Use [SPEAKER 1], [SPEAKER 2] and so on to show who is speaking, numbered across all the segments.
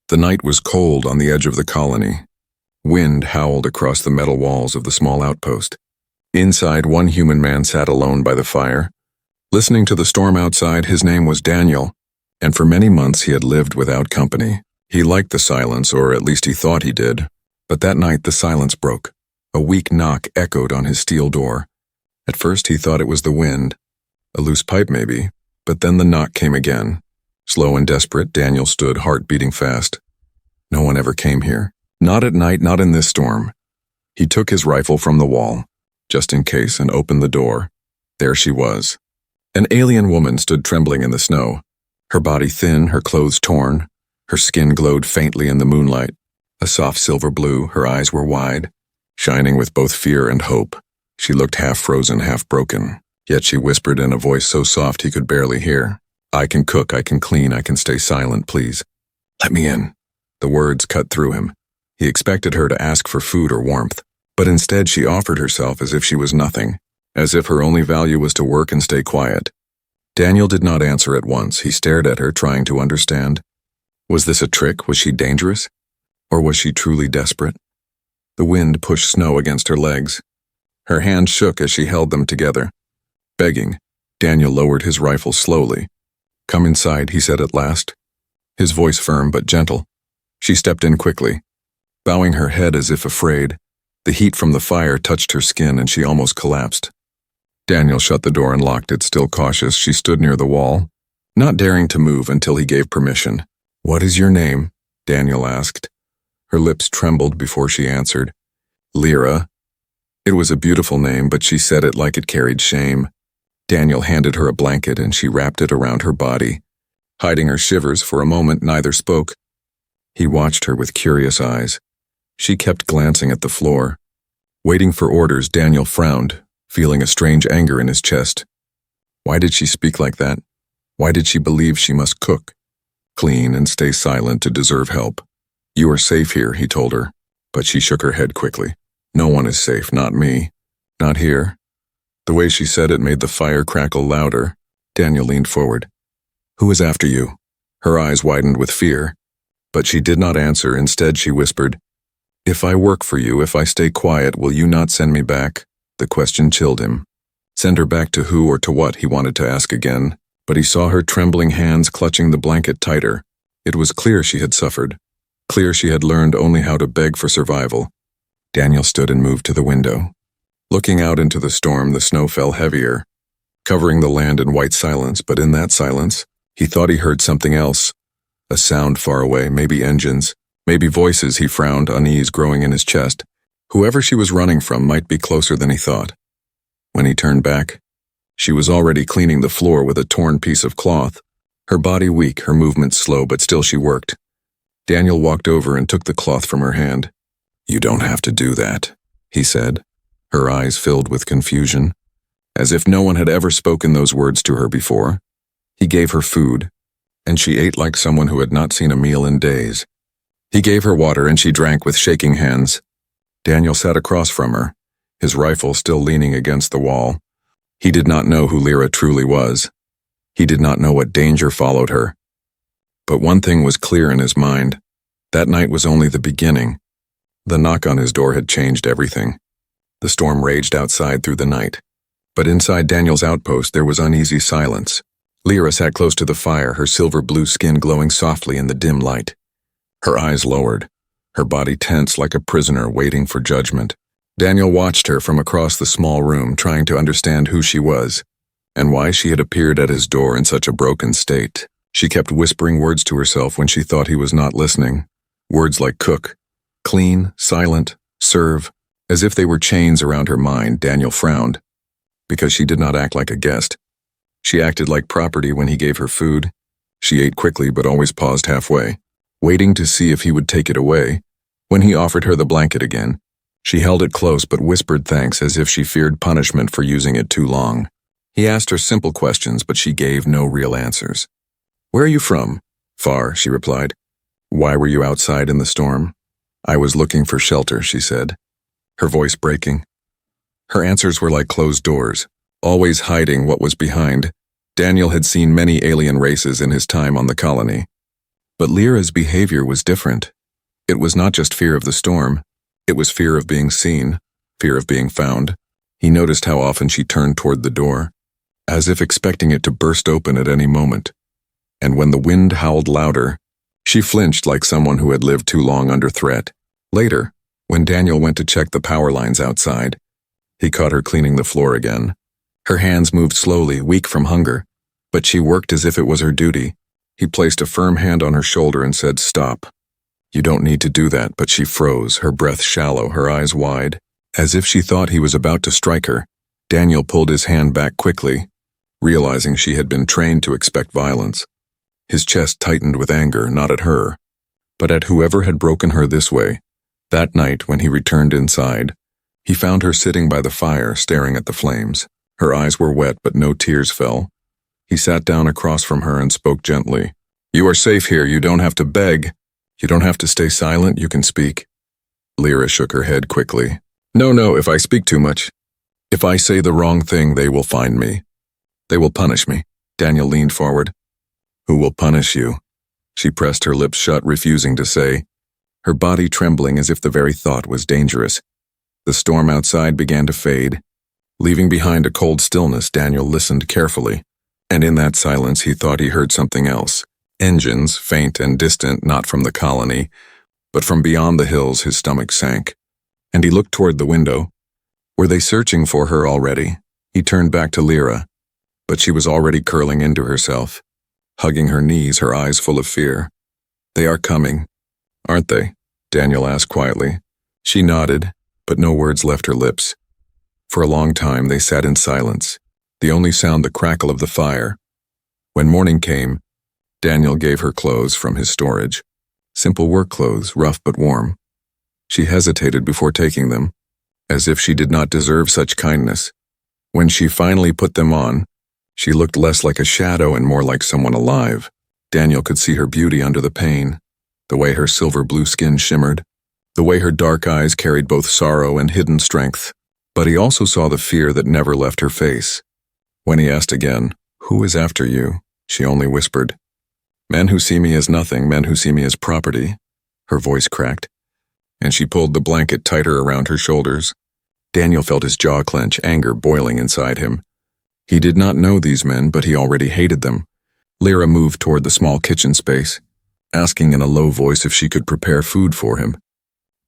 [SPEAKER 1] The night was cold on the edge of the colony. Wind howled across the metal walls of the small outpost. Inside, one human man sat alone by the fire. Listening to the storm outside, his name was Daniel, and for many months he had lived without company. He liked the silence, or at least he thought he did. But that night the silence broke. A weak knock echoed on his steel door. At first he thought it was the wind, a loose pipe maybe, but then the knock came again. Slow and desperate, Daniel stood, heart beating fast. No one ever came here. Not at night, not in this storm. He took his rifle from the wall, just in case, and opened the door. There she was. An alien woman stood trembling in the snow. Her body thin, her clothes torn. Her skin glowed faintly in the moonlight. A soft silver blue, her eyes were wide, shining with both fear and hope. She looked half frozen, half broken. Yet she whispered in a voice so soft he could barely hear. "I can cook, I can clean, I can stay silent, please. Let me in." The words cut through him. He expected her to ask for food or warmth, but instead she offered herself as if she was nothing, as if her only value was to work and stay quiet. Daniel did not answer at once. He stared at her, trying to understand. Was this a trick? Was she dangerous? Or was she truly desperate? The wind pushed snow against her legs. Her hands shook as she held them together. Begging, Daniel lowered his rifle slowly. "Come inside," he said at last, his voice firm but gentle. She stepped in quickly, bowing her head as if afraid. The heat from the fire touched her skin and she almost collapsed. Daniel shut the door and locked it. Still cautious, she stood near the wall, not daring to move until he gave permission. "What is your name?" Daniel asked. Her lips trembled before she answered. "Lyra." It was a beautiful name, but she said it like it carried shame. Daniel handed her a blanket and she wrapped it around her body. Hiding her shivers, for a moment neither spoke. He watched her with curious eyes. She kept glancing at the floor. Waiting for orders, Daniel frowned, feeling a strange anger in his chest. Why did she speak like that? Why did she believe she must cook, clean, and stay silent to deserve help? "You are safe here," he told her, but she shook her head quickly. "No one is safe, not me. Not here." The way she said it made the fire crackle louder. Daniel leaned forward. "Who is after you?" Her eyes widened with fear, but she did not answer. Instead, she whispered, "If I work for you, if I stay quiet, will you not send me back?" The question chilled him. Send her back to who or to what, he wanted to ask again, but he saw her trembling hands clutching the blanket tighter. It was clear she had suffered. Clear she had learned only how to beg for survival. Daniel stood and moved to the window. Looking out into the storm, the snow fell heavier, covering the land in white silence, but in that silence, he thought he heard something else. A sound far away, maybe engines, maybe voices. He frowned, unease growing in his chest. Whoever she was running from might be closer than he thought. When he turned back, she was already cleaning the floor with a torn piece of cloth. Her body weak, her movements slow, but still she worked. Daniel walked over and took the cloth from her hand. "You don't have to do that," he said, her eyes filled with confusion, as if no one had ever spoken those words to her before. He gave her food, and she ate like someone who had not seen a meal in days. He gave her water and she drank with shaking hands. Daniel sat across from her, his rifle still leaning against the wall. He did not know who Lyra truly was. He did not know what danger followed her. But one thing was clear in his mind. That night was only the beginning. The knock on his door had changed everything. The storm raged outside through the night, but inside Daniel's outpost there was uneasy silence. Lyra sat close to the fire, her silver blue skin glowing softly in the dim light. Her eyes lowered, her body tense like a prisoner waiting for judgment. Daniel watched her from across the small room, trying to understand who she was, and why she had appeared at his door in such a broken state. She kept whispering words to herself when she thought he was not listening. Words like cook, clean, silent, serve. As if they were chains around her mind, Daniel frowned, because she did not act like a guest. She acted like property when he gave her food. She ate quickly but always paused halfway, waiting to see if he would take it away. When he offered her the blanket again, she held it close but whispered thanks as if she feared punishment for using it too long. He asked her simple questions, but she gave no real answers. "Where are you from?" "Far," she replied. "Why were you outside in the storm?" "I was looking for shelter," she said, her voice breaking. Her answers were like closed doors, always hiding what was behind. Daniel had seen many alien races in his time on the colony. But Lyra's behavior was different. It was not just fear of the storm. It was fear of being seen, fear of being found. He noticed how often she turned toward the door, as if expecting it to burst open at any moment. And when the wind howled louder, she flinched like someone who had lived too long under threat. Later, when Daniel went to check the power lines outside, he caught her cleaning the floor again. Her hands moved slowly, weak from hunger, but she worked as if it was her duty. He placed a firm hand on her shoulder and said, "Stop. You don't need to do that," but she froze, her breath shallow, her eyes wide. As if she thought he was about to strike her, Daniel pulled his hand back quickly, realizing she had been trained to expect violence. His chest tightened with anger, not at her, but at whoever had broken her this way. That night, when he returned inside, he found her sitting by the fire, staring at the flames. Her eyes were wet, but no tears fell. He sat down across from her and spoke gently. "You are safe here. You don't have to beg. You don't have to stay silent. You can speak." Lyra shook her head quickly. No, if I speak too much. If I say the wrong thing, they will find me. They will punish me." Daniel leaned forward. "Who will punish you?" She pressed her lips shut, refusing to say, her body trembling as if the very thought was dangerous. The storm outside began to fade. Leaving behind a cold stillness, Daniel listened carefully, and in that silence he thought he heard something else. Engines, faint and distant, not from the colony, but from beyond the hills. His stomach sank, and he looked toward the window. Were they searching for her already? He turned back to Lyra, but she was already curling into herself, hugging her knees, her eyes full of fear. "They are coming, aren't they?" Daniel asked quietly. She nodded, but no words left her lips. For a long time they sat in silence, the only sound the crackle of the fire. When morning came, Daniel gave her clothes from his storage. Simple work clothes, rough but warm. She hesitated before taking them, as if she did not deserve such kindness. When she finally put them on, she looked less like a shadow and more like someone alive. Daniel could see her beauty under the pain, the way her silver blue skin shimmered, the way her dark eyes carried both sorrow and hidden strength. But he also saw the fear that never left her face. When he asked again, "Who is after you?" she only whispered, "Men who see me as nothing, men who see me as property." Her voice cracked, and she pulled the blanket tighter around her shoulders. Daniel felt his jaw clench, anger boiling inside him. He did not know these men, but he already hated them. Lyra moved toward the small kitchen space, asking in a low voice if she could prepare food for him.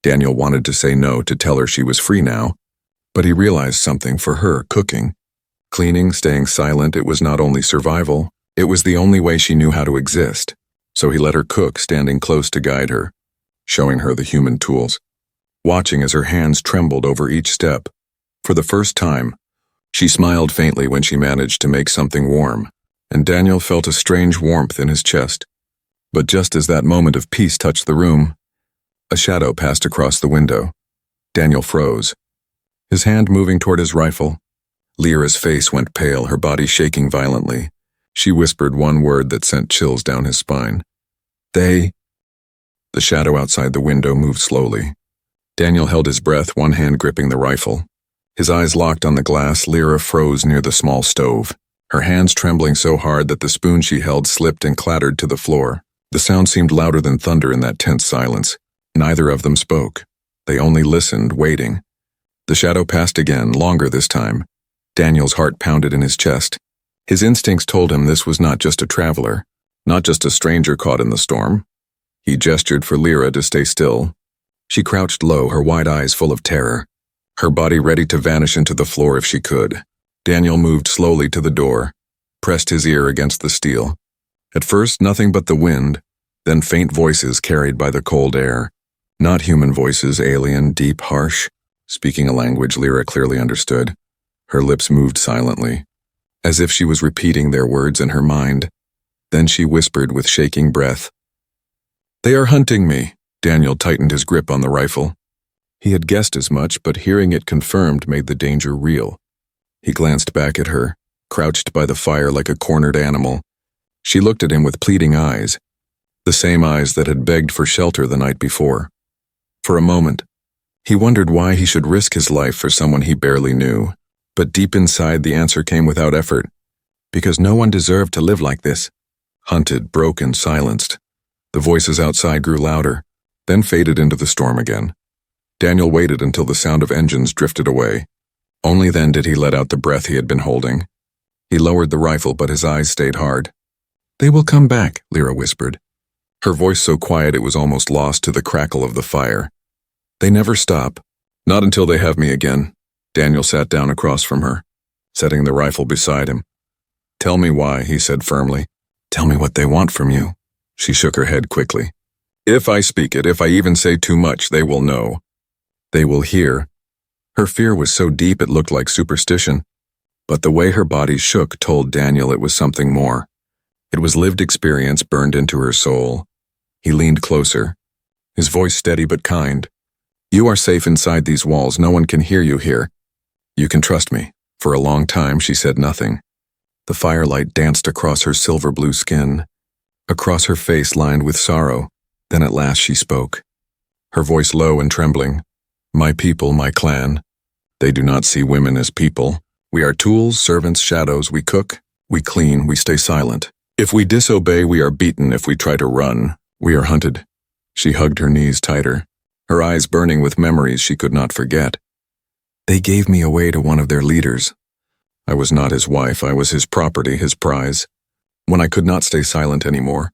[SPEAKER 1] Daniel wanted to say no, to tell her she was free now, but he realized something. For her, cooking, cleaning, staying silent, it was not only survival, it was the only way she knew how to exist. So he let her cook, standing close to guide her, showing her the human tools, watching as her hands trembled over each step. For the first time, she smiled faintly when she managed to make something warm, and Daniel felt a strange warmth in his chest. But just as that moment of peace touched the room, a shadow passed across the window. Daniel froze, his hand moving toward his rifle. Lyra's face went pale, her body shaking violently. She whispered one word that sent chills down his spine. "They..." The shadow outside the window moved slowly. Daniel held his breath, one hand gripping the rifle. His eyes locked on the glass. Lyra froze near the small stove, her hands trembling so hard that the spoon she held slipped and clattered to the floor. The sound seemed louder than thunder in that tense silence. Neither of them spoke. They only listened, waiting. The shadow passed again, longer this time. Daniel's heart pounded in his chest. His instincts told him this was not just a traveler, not just a stranger caught in the storm. He gestured for Lyra to stay still. She crouched low, her wide eyes full of terror, her body ready to vanish into the floor if she could. Daniel moved slowly to the door, pressed his ear against the steel. At first, nothing but the wind, then faint voices carried by the cold air. Not human voices, alien, deep, harsh, speaking a language Lyra clearly understood. Her lips moved silently, as if she was repeating their words in her mind. Then she whispered with shaking breath, "They are hunting me." Daniel tightened his grip on the rifle. He had guessed as much, but hearing it confirmed made the danger real. He glanced back at her, crouched by the fire like a cornered animal. She looked at him with pleading eyes, the same eyes that had begged for shelter the night before. For a moment, he wondered why he should risk his life for someone he barely knew. But deep inside, the answer came without effort. Because no one deserved to live like this. Hunted, broken, silenced. The voices outside grew louder, then faded into the storm again. Daniel waited until the sound of engines drifted away. Only then did he let out the breath he had been holding. He lowered the rifle, but his eyes stayed hard. "They will come back," Lyra whispered, her voice so quiet it was almost lost to the crackle of the fire. "They never stop. Not until they have me again." Daniel sat down across from her, setting the rifle beside him. "Tell me why," he said firmly. "Tell me what they want from you." She shook her head quickly. "If I speak it, if I even say too much, they will know. They will hear." Her fear was so deep it looked like superstition, but the way her body shook told Daniel it was something more. It was lived experience burned into her soul. He leaned closer, his voice steady but kind. "You are safe inside these walls. No one can hear you here. You can trust me." For a long time she said nothing. The firelight danced across her silver blue skin, across her face lined with sorrow. Then at last she spoke, her voice low and trembling. "My people, my clan, they do not see women as people. We are tools, servants, shadows. We cook, we clean, we stay silent. If we disobey, we are beaten. If we try to run, we are hunted." She hugged her knees tighter, her eyes burning with memories she could not forget. "They gave me away to one of their leaders. I was not his wife. I was his property, his prize. When I could not stay silent anymore,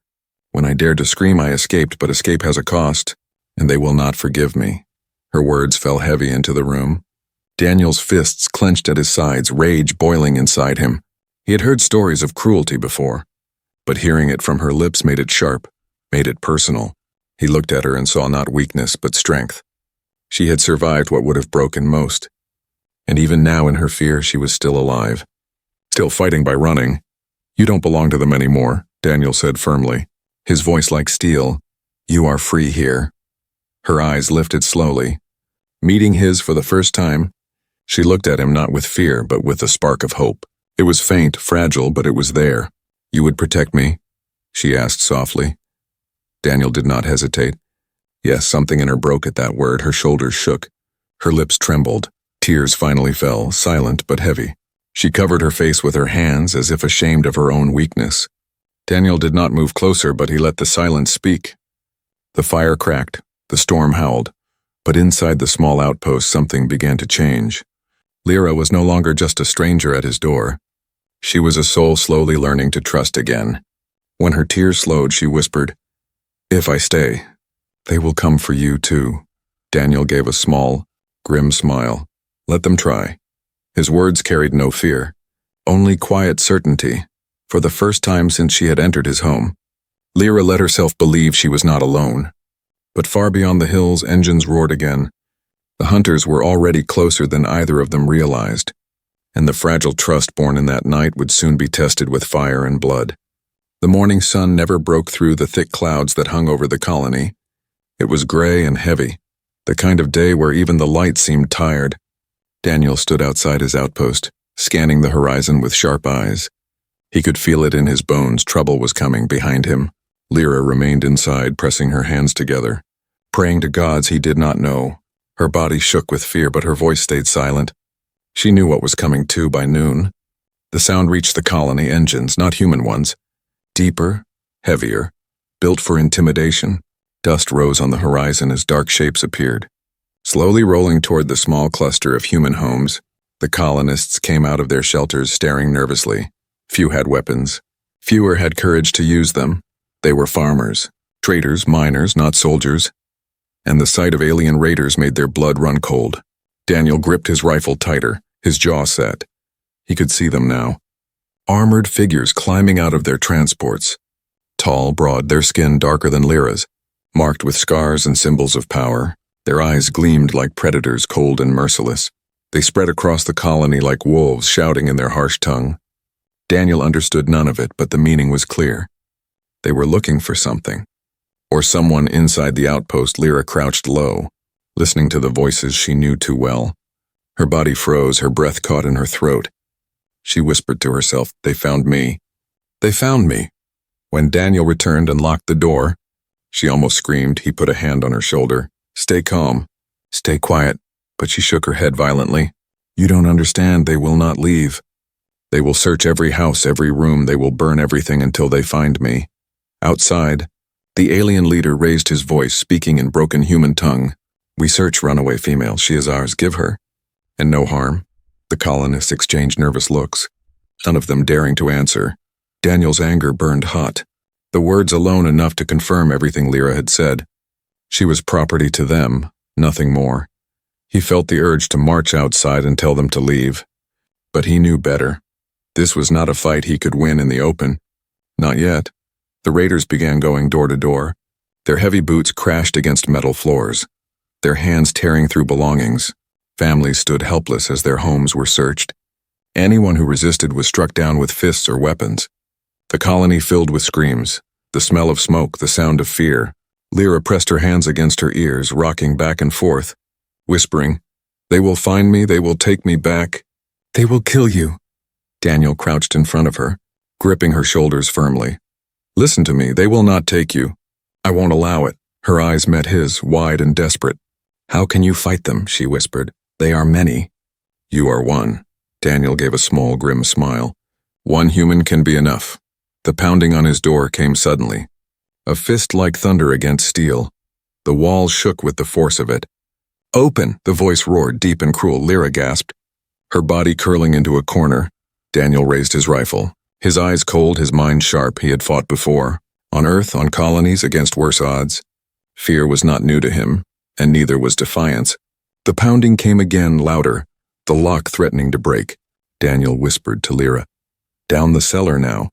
[SPEAKER 1] when I dared to scream, I escaped, but escape has a cost, and they will not forgive me." Her words fell heavy into the room. Daniel's fists clenched at his sides, rage boiling inside him. He had heard stories of cruelty before, but hearing it from her lips made it sharp, made it personal. He looked at her and saw not weakness, but strength. She had survived what would have broken most. And even now in her fear, she was still alive. Still fighting by running. "You don't belong to them anymore," Daniel said firmly, his voice like steel. "You are free here." Her eyes lifted slowly. Meeting his for the first time, she looked at him not with fear, but with a spark of hope. It was faint, fragile, but it was there. "You would protect me?" she asked softly. Daniel did not hesitate. Yes, something in her broke at that word. Her shoulders shook. Her lips trembled. Tears finally fell, silent but heavy. She covered her face with her hands as if ashamed of her own weakness. Daniel did not move closer, but he let the silence speak. The fire cracked, the storm howled, but inside the small outpost something began to change. Lyra was no longer just a stranger at his door. She was a soul slowly learning to trust again. When her tears slowed, she whispered, "If I stay, they will come for you too." Daniel gave a small, grim smile. "Let them try." His words carried no fear, only quiet certainty, for the first time since she had entered his home. Lyra let herself believe she was not alone. But far beyond the hills, engines roared again. The hunters were already closer than either of them realized, and the fragile trust born in that night would soon be tested with fire and blood. The morning sun never broke through the thick clouds that hung over the colony. It was gray and heavy, the kind of day where even the light seemed tired. Daniel stood outside his outpost, scanning the horizon with sharp eyes. He could feel it in his bones. Trouble was coming behind him. Lyra remained inside, pressing her hands together, praying to gods he did not know. Her body shook with fear, but her voice stayed silent. She knew what was coming too by noon. The sound reached the colony, engines, not human ones. Deeper, heavier, built for intimidation. Dust rose on the horizon as dark shapes appeared. Slowly rolling toward the small cluster of human homes, the colonists came out of their shelters staring nervously. Few had weapons. Fewer had courage to use them. They were farmers, traders, miners, not soldiers. And the sight of alien raiders made their blood run cold. Daniel gripped his rifle tighter, his jaw set. He could see them now. Armored figures climbing out of their transports. Tall, broad, their skin darker than Lyra's, marked with scars and symbols of power. Their eyes gleamed like predators, cold and merciless. They spread across the colony like wolves, shouting in their harsh tongue. Daniel understood none of it, but the meaning was clear. They were looking for something. Or someone inside the outpost. Lyra crouched low, listening to the voices she knew too well. Her body froze, her breath caught in her throat. She whispered to herself, "They found me. They found me." When Daniel returned and locked the door, she almost screamed. He put a hand on her shoulder. "Stay calm. Stay quiet." But she shook her head violently. "You don't understand. They will not leave. They will search every house, every room. They will burn everything until they find me. Outside, The alien leader raised his voice, speaking in broken human tongue. "We search runaway female. She is ours. Give her. And no harm." The colonists exchanged nervous looks, none of them daring to answer. Daniel's anger burned hot. The words alone enough to confirm everything Lyra had said. She was property to them, nothing more. He felt the urge to march outside and tell them to leave. But he knew better. This was not a fight he could win in the open. Not yet. The raiders began going door to door. Their heavy boots crashed against metal floors, their hands tearing through belongings. Families stood helpless as their homes were searched. Anyone who resisted was struck down with fists or weapons. The colony filled with screams, the smell of smoke, the sound of fear. Lyra pressed her hands against her ears, rocking back and forth, whispering, "They will find me, they will take me back. They will kill you." Daniel crouched in front of her, gripping her shoulders firmly. "Listen to me, they will not take you. I won't allow it." Her eyes met his, wide and desperate. "How can you fight them?" she whispered. "They are many." "You are one." Daniel gave a small, grim smile. "One human can be enough." The pounding on his door came suddenly. A fist like thunder against steel. The walls shook with the force of it. "Open!" the voice roared, deep and cruel. Lyra gasped, her body curling into a corner. Daniel raised his rifle. His eyes cold, his mind sharp. He had fought before. On Earth, on colonies, against worse odds. Fear was not new to him, and neither was defiance. The pounding came again, louder, the lock threatening to break. Daniel whispered to Lyra, "Down the cellar now.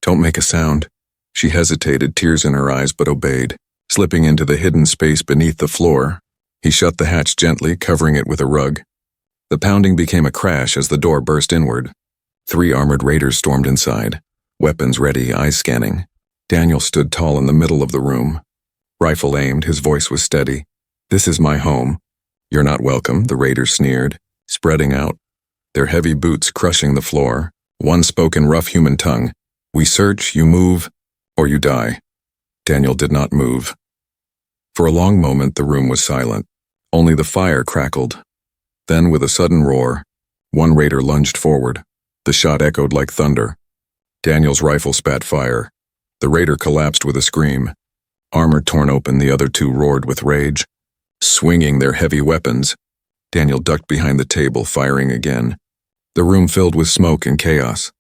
[SPEAKER 1] Don't make a sound." She hesitated, tears in her eyes, but obeyed, slipping into the hidden space beneath the floor. He shut the hatch gently, covering it with a rug. The pounding became a crash as the door burst inward. 3 armored raiders stormed inside, weapons ready, eyes scanning. Daniel stood tall in the middle of the room. Rifle aimed, his voice was steady. "This is my home." "You're not welcome," the raiders sneered, spreading out, their heavy boots crushing the floor. One spoke in rough human tongue. "We search, you move, or you die." Daniel did not move. For a long moment the room was silent. Only the fire crackled. Then, with a sudden roar, one raider lunged forward. The shot echoed like thunder. Daniel's rifle spat fire. The raider collapsed with a scream. Armor torn open, the other 2 roared with rage. Swinging their heavy weapons, Daniel ducked behind the table, firing again. The room filled with smoke and chaos.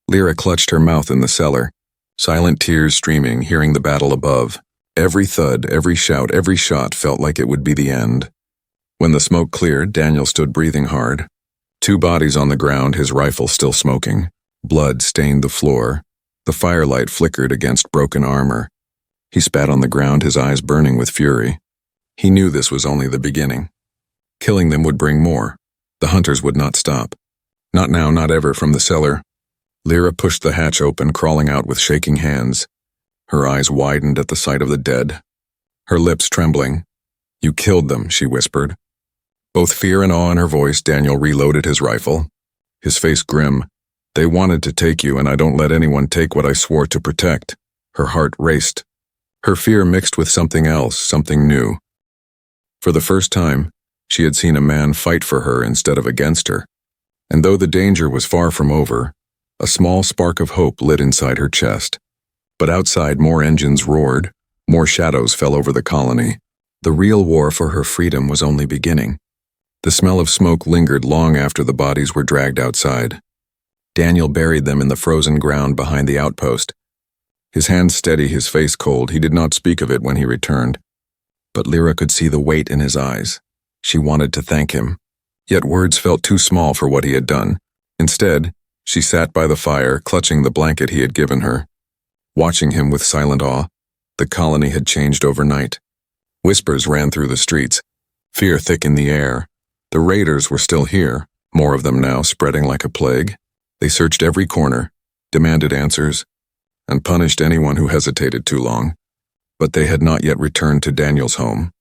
[SPEAKER 1] Lyra clutched her mouth in the cellar, silent tears streaming, hearing the battle above. Every thud, every shout, every shot felt like it would be the end. When the smoke cleared, Daniel stood breathing hard. 2 bodies on the ground, his rifle still smoking. Blood stained the floor. The firelight flickered against broken armor. He spat on the ground, his eyes burning with fury. He knew this was only the beginning. Killing them would bring more. The hunters would not stop. Not now, not ever. From the cellar, Lyra pushed the hatch open, crawling out with shaking hands. Her eyes widened at the sight of the dead, her lips trembling. "You killed them," she whispered. Both fear and awe in her voice, Daniel reloaded his rifle, his face grim. "They wanted to take you, and I don't let anyone take what I swore to protect." Her heart raced. Her fear mixed with something else, something new. For the first time, she had seen a man fight for her instead of against her. And though the danger was far from over, a small spark of hope lit inside her chest. But outside, more engines roared, more shadows fell over the colony. The real war for her freedom was only beginning. The smell of smoke lingered long after the bodies were dragged outside. Daniel buried them in the frozen ground behind the outpost. His hands steady, his face cold. He did not speak of it when he returned. But Lyra could see the weight in his eyes. She wanted to thank him, yet words felt too small for what he had done. Instead, she sat by the fire, clutching the blanket he had given her, watching him with silent awe. The colony had changed overnight. Whispers ran through the streets. Fear thickened the air. The raiders were still here, more of them now, spreading like a plague. They searched every corner, demanded answers, and punished anyone who hesitated too long. But they had not yet returned to Daniel's home,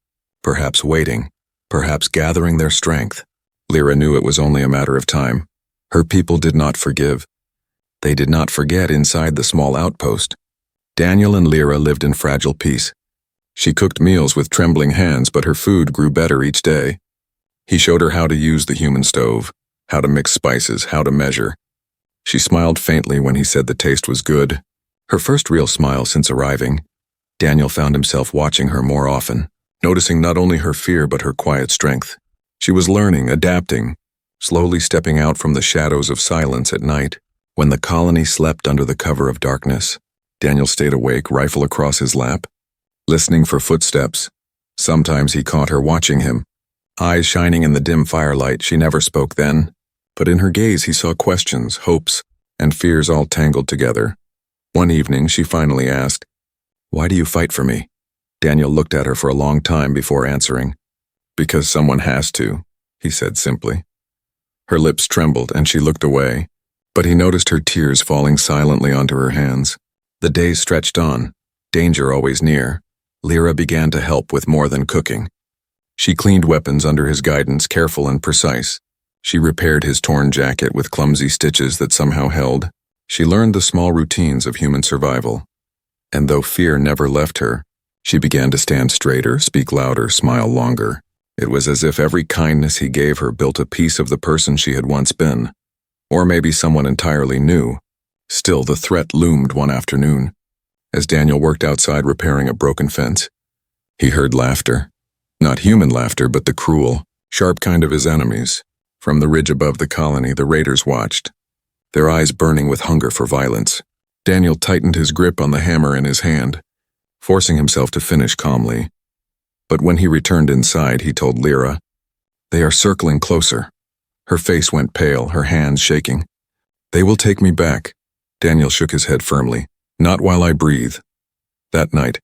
[SPEAKER 1] perhaps waiting, perhaps gathering their strength. Lyra knew it was only a matter of time. Her people did not forgive. They did not forget inside the small outpost. Daniel and Lyra lived in fragile peace. She cooked meals with trembling hands, but her food grew better each day. He showed her how to use the human stove, how to mix spices, how to measure. She smiled faintly when he said the taste was good, her first real smile since arriving. Daniel found himself watching her more often, noticing not only her fear but her quiet strength. She was learning, adapting, slowly stepping out from the shadows of silence at night. When the colony slept under the cover of darkness, Daniel stayed awake, rifle across his lap, listening for footsteps. Sometimes he caught her watching him, eyes shining in the dim firelight. She never spoke then, but in her gaze he saw questions, hopes, and fears all tangled together. One evening she finally asked, "Why do you fight for me?" Daniel looked at her for a long time before answering. "Because someone has to," he said simply. Her lips trembled and she looked away, but he noticed her tears falling silently onto her hands. The days stretched on, danger always near. Lyra began to help with more than cooking. She cleaned weapons under his guidance, careful and precise. She repaired his torn jacket with clumsy stitches that somehow held. She learned the small routines of human survival. And though fear never left her, she began to stand straighter, speak louder, smile longer. It was as if every kindness he gave her built a piece of the person she had once been. Or maybe someone entirely new. Still, the threat loomed one afternoon. As Daniel worked outside repairing a broken fence, he heard laughter. Not human laughter, but the cruel, sharp kind of his enemies. From the ridge above the colony, the raiders watched, their eyes burning with hunger for violence. Daniel tightened his grip on the hammer in his hand, forcing himself to finish calmly. But when he returned inside, he told Lyra, "They are circling closer." Her face went pale, her hands shaking. "They will take me back." Daniel shook his head firmly. "Not while I breathe." That night,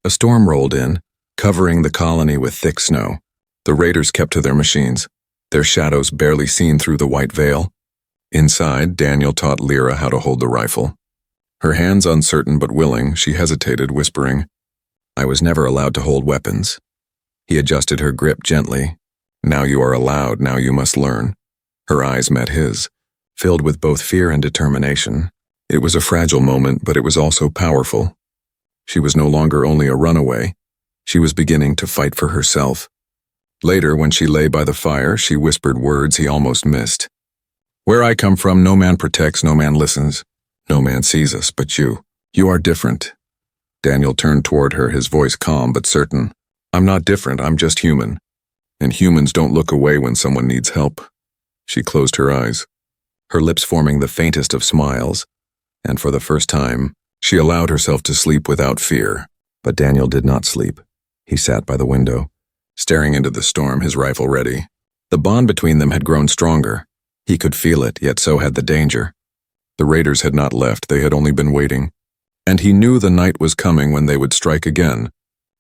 [SPEAKER 1] a storm rolled in, covering the colony with thick snow. The raiders kept to their machines, their shadows barely seen through the white veil. Inside, Daniel taught Lyra how to hold the rifle. Her hands uncertain but willing, she hesitated, whispering, "I was never allowed to hold weapons." He adjusted her grip gently. "Now you are allowed, now you must learn." Her eyes met his, filled with both fear and determination. It was a fragile moment, but it was also powerful. She was no longer only a runaway. She was beginning to fight for herself. Later, when she lay by the fire, she whispered words he almost missed. "Where I come from, no man protects, no man listens. No man sees us but you. You are different." Daniel turned toward her, his voice calm but certain. "I'm not different, I'm just human. And humans don't look away when someone needs help." She closed her eyes, her lips forming the faintest of smiles, and for the first time, she allowed herself to sleep without fear. But Daniel did not sleep. He sat by the window, staring into the storm, his rifle ready. The bond between them had grown stronger. He could feel it, yet so had the danger. The raiders had not left, they had only been waiting. And he knew the night was coming when they would strike again.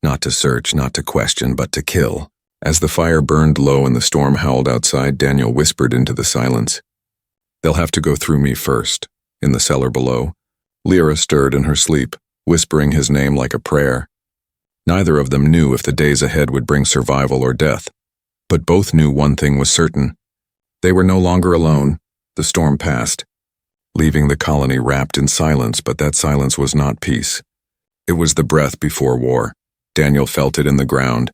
[SPEAKER 1] Not to search, not to question, but to kill. As the fire burned low and the storm howled outside, Daniel whispered into the silence, "They'll have to go through me first." In the cellar below, Lyra stirred in her sleep, whispering his name like a prayer. Neither of them knew if the days ahead would bring survival or death, but both knew one thing was certain. They were no longer alone. The storm passed, leaving the colony wrapped in silence, but that silence was not peace. It was the breath before war. Daniel felt it in the ground,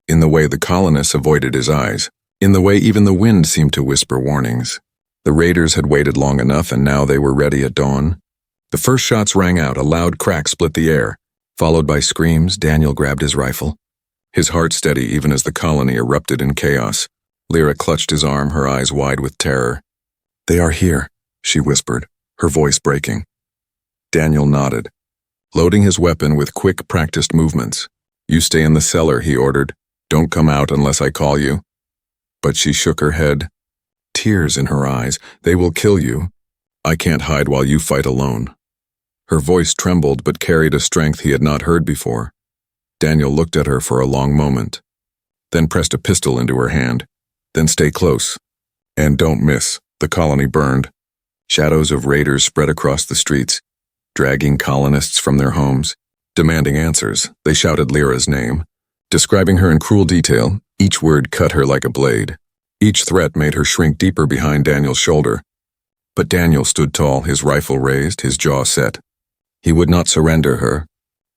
[SPEAKER 1] in the way the colonists avoided his eyes, in the way even the wind seemed to whisper warnings. The raiders had waited long enough, and now they were ready at dawn. The first shots rang out, a loud crack split the air. Followed by screams, Daniel grabbed his rifle, his heart steady even as the colony erupted in chaos. Lyra clutched his arm, her eyes wide with terror. "They are here," she whispered, her voice breaking. Daniel nodded, loading his weapon with quick, practiced movements. "You stay in the cellar," he ordered. "Don't come out unless I call you." But she shook her head, tears in her eyes. "They will kill you. I can't hide while you fight alone." Her voice trembled but carried a strength he had not heard before. Daniel looked at her for a long moment, then pressed a pistol into her hand. "Then stay close. And don't miss." The colony burned. Shadows of raiders spread across the streets, dragging colonists from their homes, demanding answers. They shouted Lyra's name, describing her in cruel detail. Each word cut her like a blade. Each threat made her shrink deeper behind Daniel's shoulder. But Daniel stood tall, his rifle raised, his jaw set. He would not surrender her.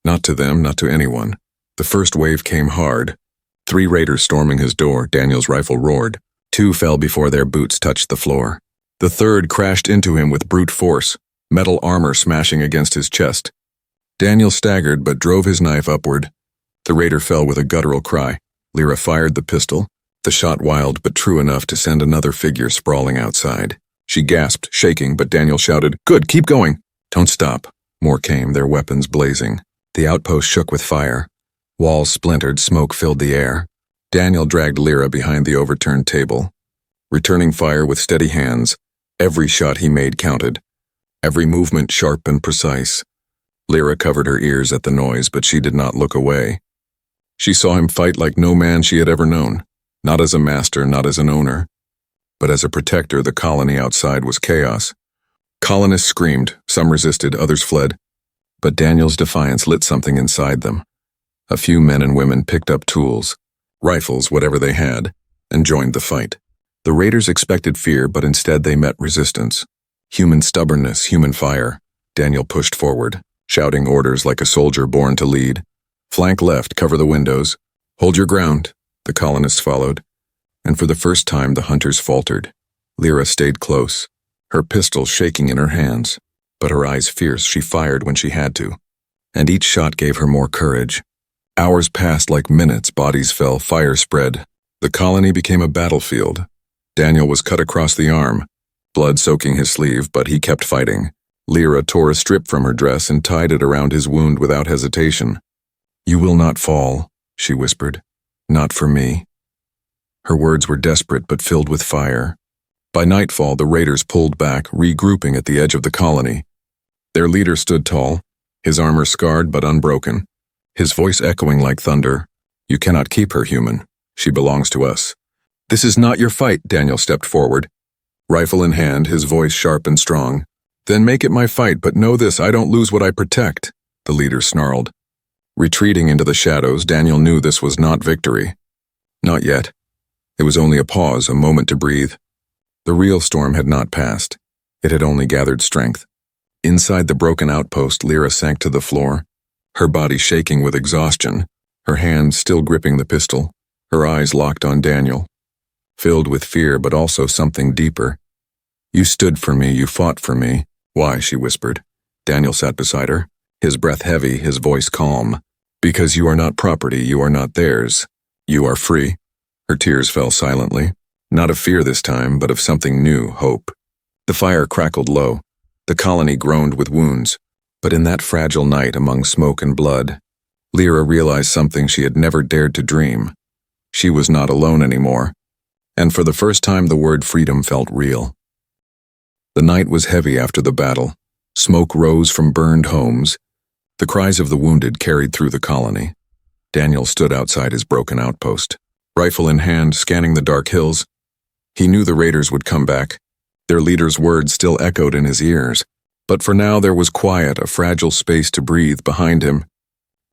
[SPEAKER 1] Not to them, not to anyone. The first wave came hard. 3 raiders storming his door, Daniel's rifle roared. 2 fell before their boots touched the floor. The third crashed into him with brute force, metal armor smashing against his chest. Daniel staggered but drove his knife upward. The raider fell with a guttural cry. Lyra fired the pistol, the shot wild but true enough to send another figure sprawling outside. She gasped, shaking, but Daniel shouted, "Good, keep going!" "Don't stop." More came, their weapons blazing. The outpost shook with fire. Walls splintered, smoke filled the air. Daniel dragged Lyra behind the overturned table, returning fire with steady hands. Every shot he made counted, every movement sharp and precise. Lyra covered her ears at the noise, but she did not look away. She saw him fight like no man she had ever known, not as a master, not as an owner, but as a protector. The colony outside was chaos. Colonists screamed, some resisted, others fled. But Daniel's defiance lit something inside them. A few men and women picked up tools, rifles, whatever they had, and joined the fight. The raiders expected fear, but instead they met resistance. Human stubbornness, human fire. Daniel pushed forward, shouting orders like a soldier born to lead. "Flank left, cover the windows. Hold your ground." The colonists followed, and for the first time the hunters faltered. Lyra stayed close, her pistol shaking in her hands, but her eyes fierce. She fired when she had to, and each shot gave her more courage. Hours passed like minutes, bodies fell, fire spread. The colony became a battlefield. Daniel was cut across the arm, blood soaking his sleeve, but he kept fighting. Lyra tore a strip from her dress and tied it around his wound without hesitation. "You will not fall," she whispered. "Not for me." Her words were desperate but filled with fire. By nightfall, the raiders pulled back, regrouping at the edge of the colony. Their leader stood tall, his armor scarred but unbroken, his voice echoing like thunder. "You cannot keep her, human. She belongs to us." "This is not your fight," Daniel stepped forward, rifle in hand, his voice sharp and strong. "Then make it my fight, but know this, I don't lose what I protect," the leader snarled. Retreating into the shadows, Daniel knew this was not victory. Not yet. It was only a pause, a moment to breathe. The real storm had not passed. It had only gathered strength. Inside the broken outpost, Lyra sank to the floor, her body shaking with exhaustion, her hands still gripping the pistol, her eyes locked on Daniel, filled with fear but also something deeper. "You stood for me, you fought for me." "Why?" she whispered. Daniel sat beside her, his breath heavy, his voice calm. "Because you are not property, you are not theirs. You are free." Her tears fell silently, not of fear this time, but of something new, hope. The fire crackled low. The colony groaned with wounds. But in that fragile night among smoke and blood, Lyra realized something she had never dared to dream. She was not alone anymore, and for the first time the word freedom felt real. The night was heavy after the battle. Smoke rose from burned homes. The cries of the wounded carried through the colony. Daniel stood outside his broken outpost, rifle in hand, scanning the dark hills. He knew the raiders would come back. Their leader's words still echoed in his ears. But for now there was quiet, a fragile space to breathe behind him.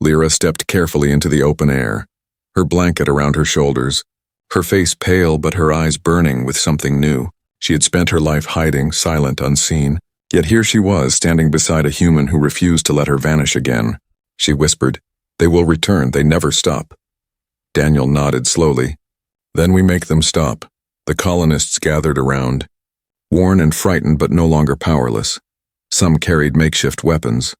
[SPEAKER 1] Lyra stepped carefully into the open air, her blanket around her shoulders, her face pale but her eyes burning with something new. She had spent her life hiding, silent, unseen. Yet here she was, standing beside a human who refused to let her vanish again. She whispered, "They will return, they never stop." Daniel nodded slowly. "Then we make them stop." The colonists gathered around, worn and frightened but no longer powerless. Some carried makeshift weapons.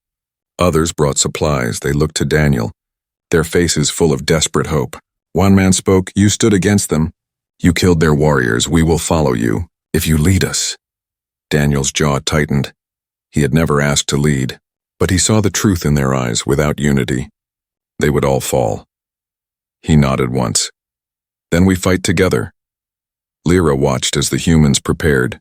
[SPEAKER 1] Others brought supplies. They looked to Daniel, their faces full of desperate hope. One man spoke, "You stood against them. You killed their warriors. We will follow you, if you lead us." Daniel's jaw tightened. He had never asked to lead, but he saw the truth in their eyes. Without unity, they would all fall. He nodded once. "Then we fight together." Lyra watched as the humans prepared,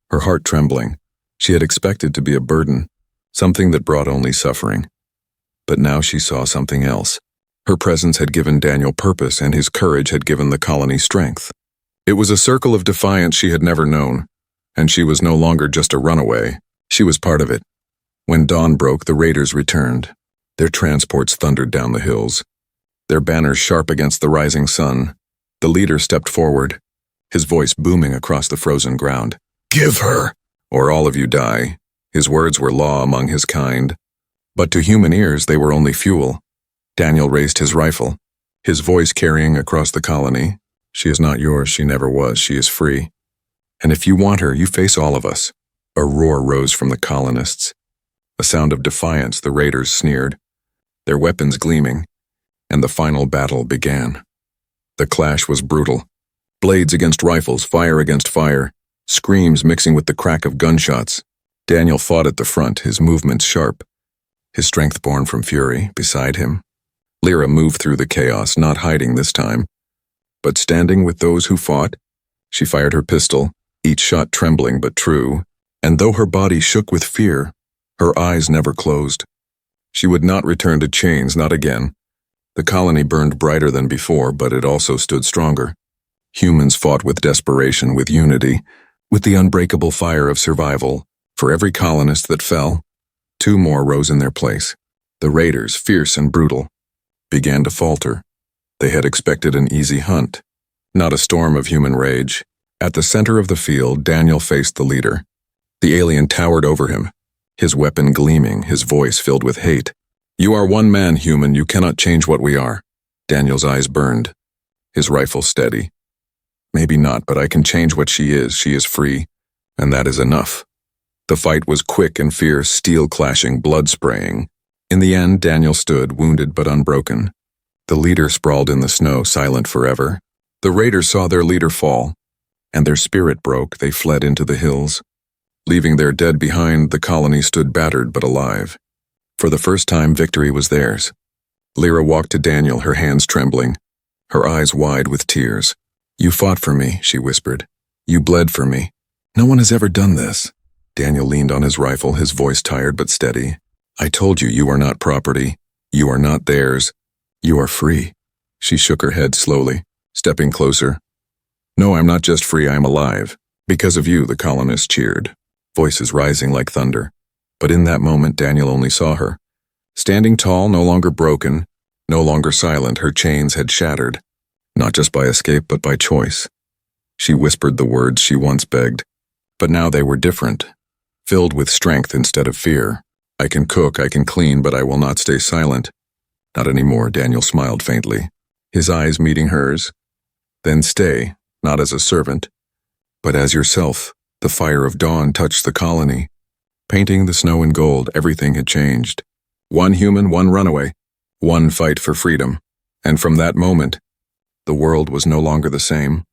[SPEAKER 1] her heart trembling. She had expected to be a burden, something that brought only suffering. But now she saw something else. Her presence had given Daniel purpose, and his courage had given the colony strength. It was a circle of defiance she had never known. And she was no longer just a runaway. She was part of it. When dawn broke, the raiders returned. Their transports thundered down the hills, their banners sharp against the rising sun. The leader stepped forward, his voice booming across the frozen ground. "Give her, or all of you die." His words were law among his kind, but to human ears they were only fuel. Daniel raised his rifle, his voice carrying across the colony. "She is not yours, she never was, she is free. And if you want her, you face all of us." A roar rose from the colonists. A sound of defiance, the raiders sneered, their weapons gleaming, and the final battle began. The clash was brutal. Blades against rifles, fire against fire, screams mixing with the crack of gunshots. Daniel fought at the front, his movements sharp, his strength born from fury. Beside him, Lyra moved through the chaos, not hiding this time, but standing with those who fought. She fired her pistol, each shot trembling but true, and though her body shook with fear, her eyes never closed. She would not return to chains, not again. The colony burned brighter than before, but it also stood stronger. Humans fought with desperation, with unity, with the unbreakable fire of survival. For every colonist that fell, 2 more rose in their place. The raiders, fierce and brutal, began to falter. They had expected an easy hunt, not a storm of human rage. At the center of the field, Daniel faced the leader. The alien towered over him, his weapon gleaming, his voice filled with hate. "You are one man, human. You cannot change what we are." Daniel's eyes burned, his rifle steady. "Maybe not, but I can change what she is. She is free, and that is enough." The fight was quick and fierce, steel clashing, blood spraying. In the end, Daniel stood, wounded but unbroken. The leader sprawled in the snow, silent forever. The raiders saw their leader fall, and their spirit broke. They fled into the hills. Leaving their dead behind, the colony stood battered but alive. For the first time, victory was theirs. Lyra walked to Daniel, her hands trembling, her eyes wide with tears. "You fought for me," she whispered. "You bled for me. No one has ever done this." Daniel leaned on his rifle, his voice tired but steady. "I told you, you are not property. You are not theirs. You are free." She shook her head slowly, stepping closer. "No, I'm not just free, I'm alive. Because of you," the colonists cheered, voices rising like thunder. But in that moment, Daniel only saw her. Standing tall, no longer broken, no longer silent, her chains had shattered. Not just by escape, but by choice. She whispered the words she once begged, but now they were different, filled with strength instead of fear. "I can cook, I can clean, but I will not stay silent." "Not anymore," Daniel smiled faintly, his eyes meeting hers. "Then stay, not as a servant, but as yourself." The fire of dawn touched the colony, painting the snow in gold. Everything had changed. One human, one runaway, one fight for freedom. And from that moment, the world was no longer the same.